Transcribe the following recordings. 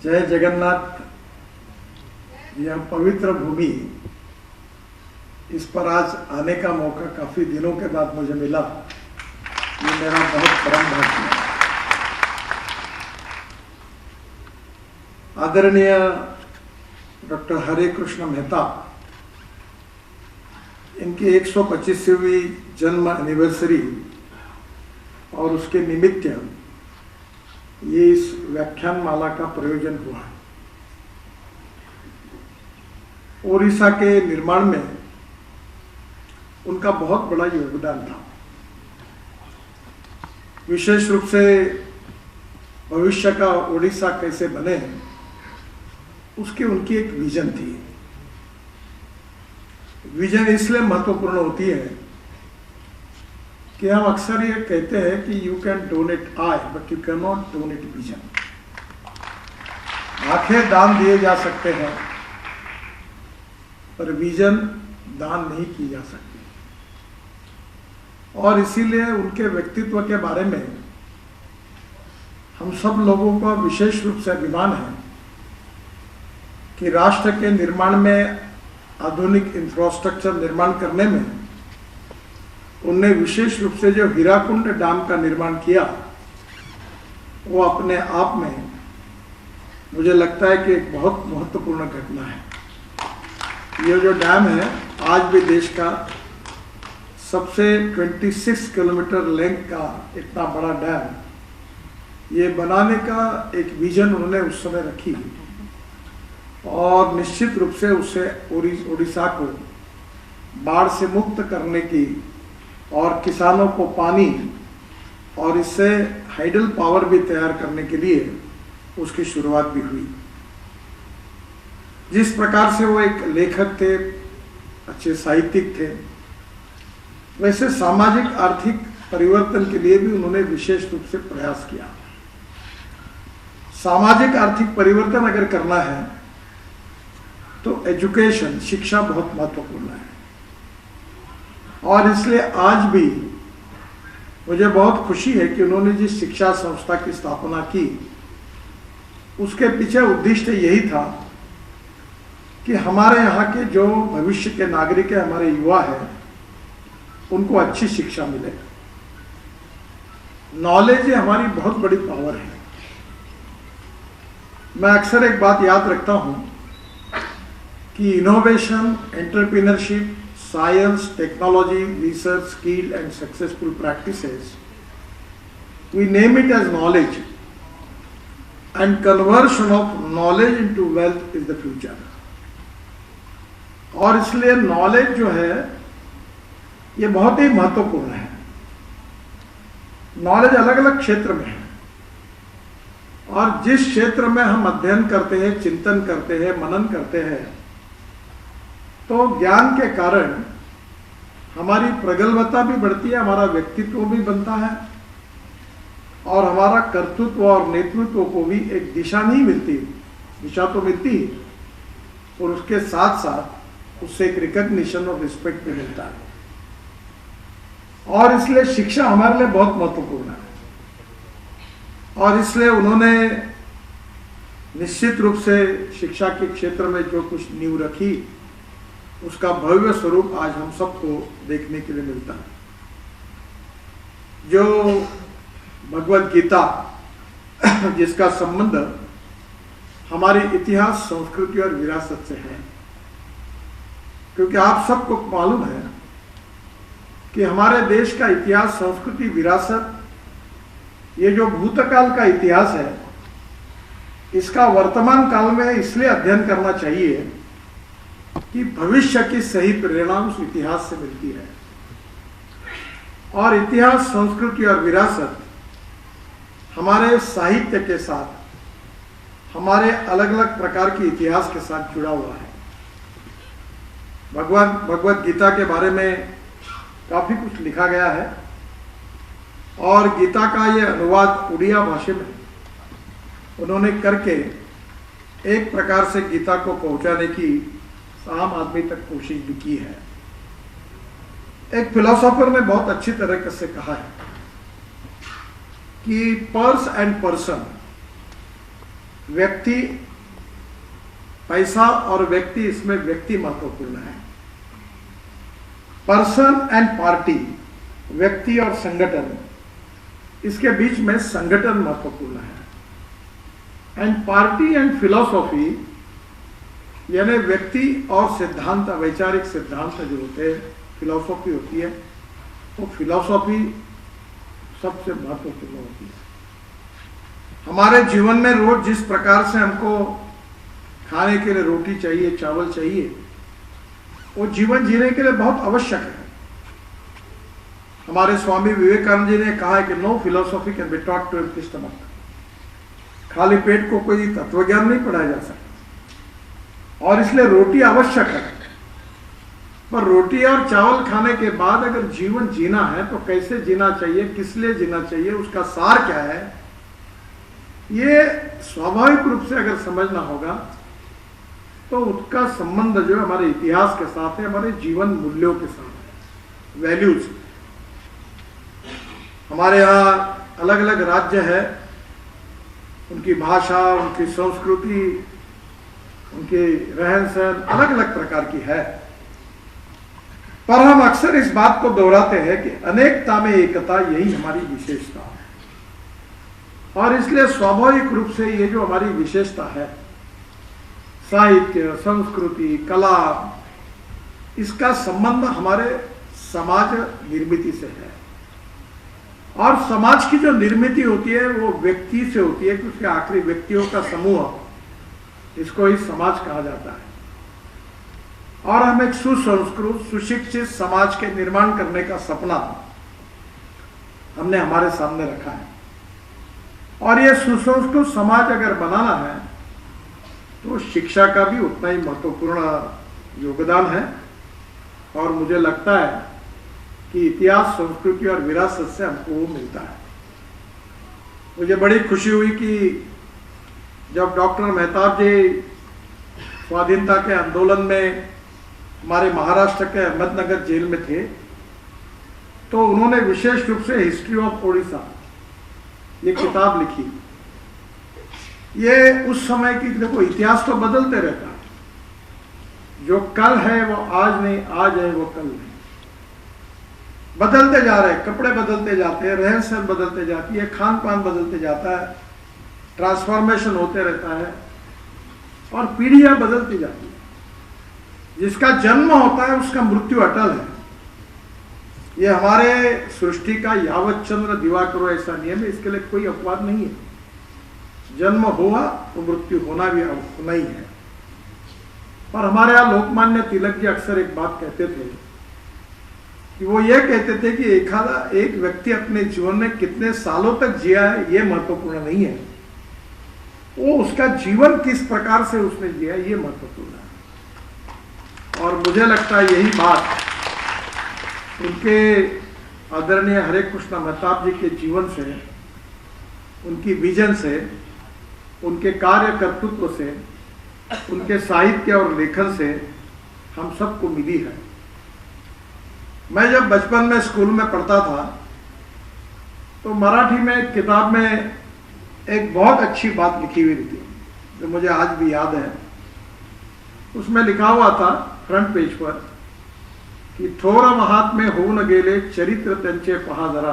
जय जगन्नाथ। यह पवित्र भूमि, इस पर आज आने का मौका काफी दिनों के बाद मुझे मिला। ये मेरा बहुत परम भाग्य है। आदरणीय डॉक्टर हरे कृष्ण मेहता, इनकी 125वीं जन्म एनिवर्सरी और उसके निमित्त ये इस व्याख्यान माला का प्रयोजन हुआ है। ओडिशा के निर्माण में उनका बहुत बड़ा योगदान था। विशेष रूप से भविष्य का ओडिशा कैसे बने, उसकी उनकी एक विजन थी। विजन इसलिए महत्वपूर्ण होती है कि हम अक्सर ये कहते हैं कि you can donate I but you can not donate vision. आंखें दान दिए जा सकते हैं पर विजन दान नहीं की जा सकती। और इसीलिए उनके व्यक्तित्व के बारे में हम सब लोगों को विशेष रूप से अभिमान है कि राष्ट्र के निर्माण में, आधुनिक इंफ्रास्ट्रक्चर निर्माण करने में उनने विशेष रूप से जो हीराकुंड डैम का निर्माण किया, वो अपने आप में मुझे लगता है कि एक बहुत महत्वपूर्ण घटना है। ये जो डैम है आज भी देश का सबसे 26 किलोमीटर लेंथ का इतना बड़ा डैम, ये बनाने का एक विजन उन्होंने उस समय रखी और निश्चित रूप से उससे ओडिशा को बाढ़ से मुक्त करने की और किसानों को पानी और इससे हाइडल पावर भी तैयार करने के लिए उसकी शुरुआत भी हुई। जिस प्रकार से वो एक लेखक थे, अच्छे साहित्यिक थे, वैसे सामाजिक आर्थिक परिवर्तन के लिए भी उन्होंने विशेष रूप से प्रयास किया। सामाजिक आर्थिक परिवर्तन अगर करना है तो एजुकेशन, शिक्षा बहुत महत्वपूर्ण है। और इसलिए आज भी मुझे बहुत खुशी है कि उन्होंने जिस शिक्षा संस्था की स्थापना की, उसके पीछे उद्देश्य यही था कि हमारे यहाँ के जो भविष्य के नागरिक है, हमारे युवा है, उनको अच्छी शिक्षा मिले। नॉलेज हमारी बहुत बड़ी पावर है। मैं अक्सर एक बात याद रखता हूँ कि innovation, entrepreneurship, science, technology, research, skill and successful practices, we name it as knowledge, and conversion of knowledge into wealth is the future। और इसलिए नॉलेज जो है ये बहुत ही महत्वपूर्ण है। नॉलेज अलग अलग क्षेत्र में है और जिस क्षेत्र में हम अध्ययन करते हैं, चिंतन करते हैं, मनन करते हैं, तो ज्ञान के कारण हमारी प्रगल्भता भी बढ़ती है, हमारा व्यक्तित्व भी बनता है और हमारा कर्तृत्व और नेतृत्व को भी एक दिशा नहीं मिलती, दिशा तो मिलती और उसके साथ साथ उससे एक रिकॉग्निशन और रिस्पेक्ट भी मिलता है। और इसलिए शिक्षा हमारे लिए बहुत महत्वपूर्ण है और इसलिए उन्होंने निश्चित रूप से शिक्षा के क्षेत्र में जो कुछ नींव रखी, उसका भव्य स्वरूप आज हम सबको देखने के लिए मिलता है। जो भगवत गीता, जिसका संबंध हमारी इतिहास, संस्कृति और विरासत से है, क्योंकि आप सबको मालूम है कि हमारे देश का इतिहास, संस्कृति, विरासत, ये जो भूतकाल का इतिहास है, इसका वर्तमान काल में इसलिए अध्ययन करना चाहिए कि भविष्य की सही प्रेरणा उस इतिहास से मिलती है। और इतिहास, संस्कृति और विरासत हमारे साहित्य के साथ, हमारे अलग अलग प्रकार के इतिहास के साथ जुड़ा हुआ है। भगवत गीता के बारे में काफी कुछ लिखा गया है और गीता का ये अनुवाद उड़िया भाषा में उन्होंने करके एक प्रकार से गीता को पहुंचाने की आम आदमी तक कोशिश भी की है। एक फिलोसोफर ने बहुत अच्छी तरीके से कहा है कि पर्स एंड पर्सन व्यक्ति, पैसा और व्यक्ति, इसमें व्यक्ति महत्वपूर्ण है। पर्सन एंड पार्टी, व्यक्ति और संगठन, इसके बीच में संगठन महत्वपूर्ण है। एंड पार्टी एंड फिलॉसफी, यानी व्यक्ति और सिद्धांत, वैचारिक सिद्धांत जो होते हैं, फिलॉसफी होती है, वो फिलॉसफी सबसे महत्वपूर्ण होती है। हमारे जीवन में रोज जिस प्रकार से हमको खाने के लिए रोटी चाहिए, चावल चाहिए, वो जीवन जीने के लिए बहुत आवश्यक है। हमारे स्वामी विवेकानंद जी ने कहा है कि no philosophy can be taught to empty stomach. खाली पेट को कोई तत्वज्ञान नहीं पढ़ाया जा सकता, और इसलिए रोटी आवश्यक है। पर रोटी और चावल खाने के बाद अगर जीवन जीना है तो कैसे जीना चाहिए, किस लिए जीना चाहिए, उसका सार क्या है, ये स्वाभाविक रूप से अगर समझना होगा तो उसका संबंध जो हमारे इतिहास के साथ है, हमारे जीवन मूल्यों के साथ है, वैल्यूज। हमारे यहाँ अलग अलग राज्य है, उनकी भाषा, उनकी संस्कृति, उनके रहन सहन अलग अलग प्रकार की है। पर हम अक्सर इस बात को दोहराते हैं कि अनेकता में एकता, यही हमारी विशेषता है। और इसलिए स्वाभाविक रूप से ये जो हमारी विशेषता है, साहित्य, संस्कृति, कला, इसका संबंध हमारे समाज निर्मिति से है। और समाज की जो निर्मिति होती है वो व्यक्ति से होती है, क्योंकि आखिरी व्यक्तियों का समूह, इसको ही समाज कहा जाता है। और हम एक सुसंस्कृत, सुशिक्षित समाज के निर्माण करने का सपना हमने हमारे सामने रखा है। और ये सुसंस्कृत समाज अगर बनाना है तो शिक्षा का भी उतना ही महत्वपूर्ण योगदान है। और मुझे लगता है कि इतिहास, संस्कृति और विरासत से हमको वो मिलता है। मुझे बड़ी खुशी हुई कि जब डॉक्टर मेहताब जी स्वाधीनता के आंदोलन में हमारे महाराष्ट्र के अहमदनगर जेल में थे, तो उन्होंने विशेष रूप से हिस्ट्री ऑफ ओडिशा ये किताब लिखी। ये उस समय की, देखो इतिहास तो बदलते रहता है, जो कल है वो आज नहीं, आज है वो कल नहीं, बदलते जा रहे हैं, कपड़े बदलते जाते हैं, रहन सहन बदलते जाती है, खान पान बदलते जाता है, ट्रांसफॉर्मेशन होते रहता है और पीढ़ियां बदलती जाती है। जिसका जन्म होता है उसका मृत्यु अटल है। ये हमारे सृष्टि का यावत चंद्र दिवाकरो ऐसा नियम है, इसके लिए कोई अपवाद नहीं है। जन्म हुआ तो मृत्यु होना भी होना ही है। पर हमारे यहाँ लोकमान्य तिलक जी अक्सर एक बात कहते थे कि वो ये कहते थे कि एक व्यक्ति अपने जीवन में कितने सालों तक जिया है ये महत्वपूर्ण नहीं है, वो उसका जीवन किस प्रकार से उसने जिया ये महत्वपूर्ण है। और मुझे लगता है यही बात उनके आदरणीय हरे कृष्ण मेहताब जी के जीवन से, उनकी विजन से, उनके कार्य कर्तृत्व से, उनके साहित्य और लेखन से हम सबको मिली है। मैं जब बचपन में स्कूल में पढ़ता था तो मराठी में एक किताब में एक बहुत अच्छी बात लिखी हुई थी जो मुझे आज भी याद है। उसमें लिखा हुआ था फ्रंट पेज पर कि थोर महात्मे होऊन गेले चरित्र त्यांचे पहा जरा,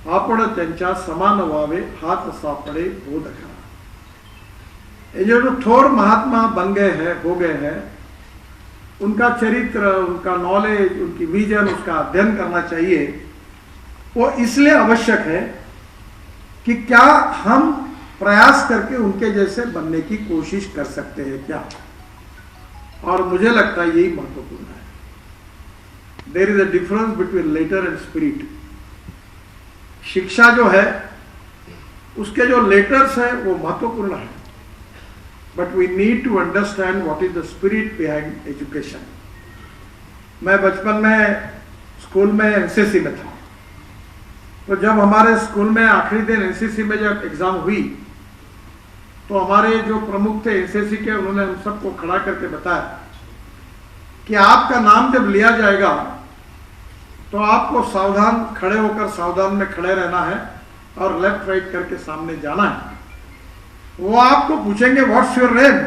आपण त्यांच्या समान व्हावे हात सापडे बोध करा। ये जो थोर महात्मा बन गए हैं, हो गए हैं, उनका चरित्र, उनका नॉलेज, उनकी विजन, उसका अध्ययन करना चाहिए। वो इसलिए आवश्यक है कि क्या हम प्रयास करके उनके जैसे बनने की कोशिश कर सकते हैं क्या। और मुझे लगता है यही महत्वपूर्ण है। There is a difference between letter and spirit. शिक्षा जो है उसके जो लेटर्स है वो महत्वपूर्ण है, but we need to understand what is the spirit behind education. मैं बचपन में स्कूल में एनसीसी में था, तो जब हमारे स्कूल में आखिरी दिन एनसीसी में जब एग्जाम हुई तो हमारे जो प्रमुख थे एनसीसी के, उन्होंने हम सबको खड़ा करके बताया कि आपका नाम जब लिया जाएगा तो आपको सावधान खड़े होकर सावधान में खड़े रहना है और लेफ्ट राइट करके सामने जाना है। वो आपको पूछेंगे व्हाट्स योर नेम,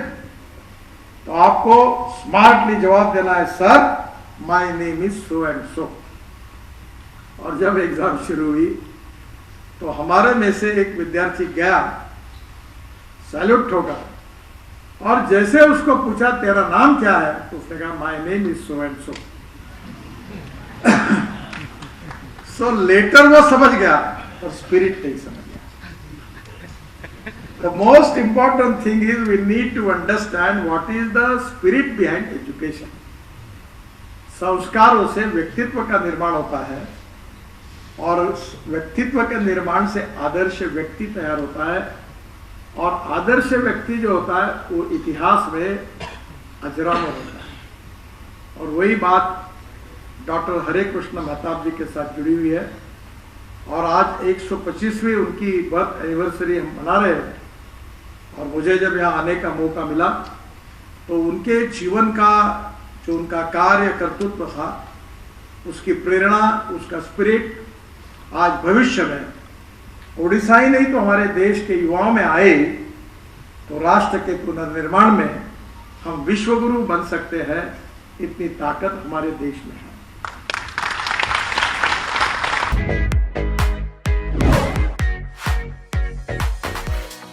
तो आपको स्मार्टली जवाब देना है sir my name is so and सो। और जब एग्जाम शुरू हुई तो हमारे में से एक विद्यार्थी गया, सैल्यूट ठोका, और जैसे उसको पूछा तेरा नाम क्या है, तो उसने कहा my name is so and so. So letter वो समझ गया, पर स्पिरिट नहीं समझ गया। The most important thing is we need to understand what is the spirit behind education. संस्कारों से व्यक्तित्व का निर्माण होता है, और व्यक्तित्व के निर्माण से आदर्श व्यक्ति तैयार होता है, और आदर्श व्यक्ति जो होता है वो इतिहास में अजरामर होता है। और वही बात डॉक्टर हरे कृष्ण महताब जी के साथ जुड़ी हुई है। और आज 125वीं उनकी बर्थ एनिवर्सरी हम मना रहे हैं, और मुझे जब यहाँ आने का मौका मिला तो उनके जीवन का जो उनका कार्य कर्तृत्व था, उसकी प्रेरणा, उसका स्पिरिट आज भविष्य में उड़ीसा ही नहीं तो हमारे देश के युवाओं में आए तो राष्ट्र के पुनर्निर्माण में हम विश्वगुरु बन सकते हैं। इतनी ताकत हमारे देश में है।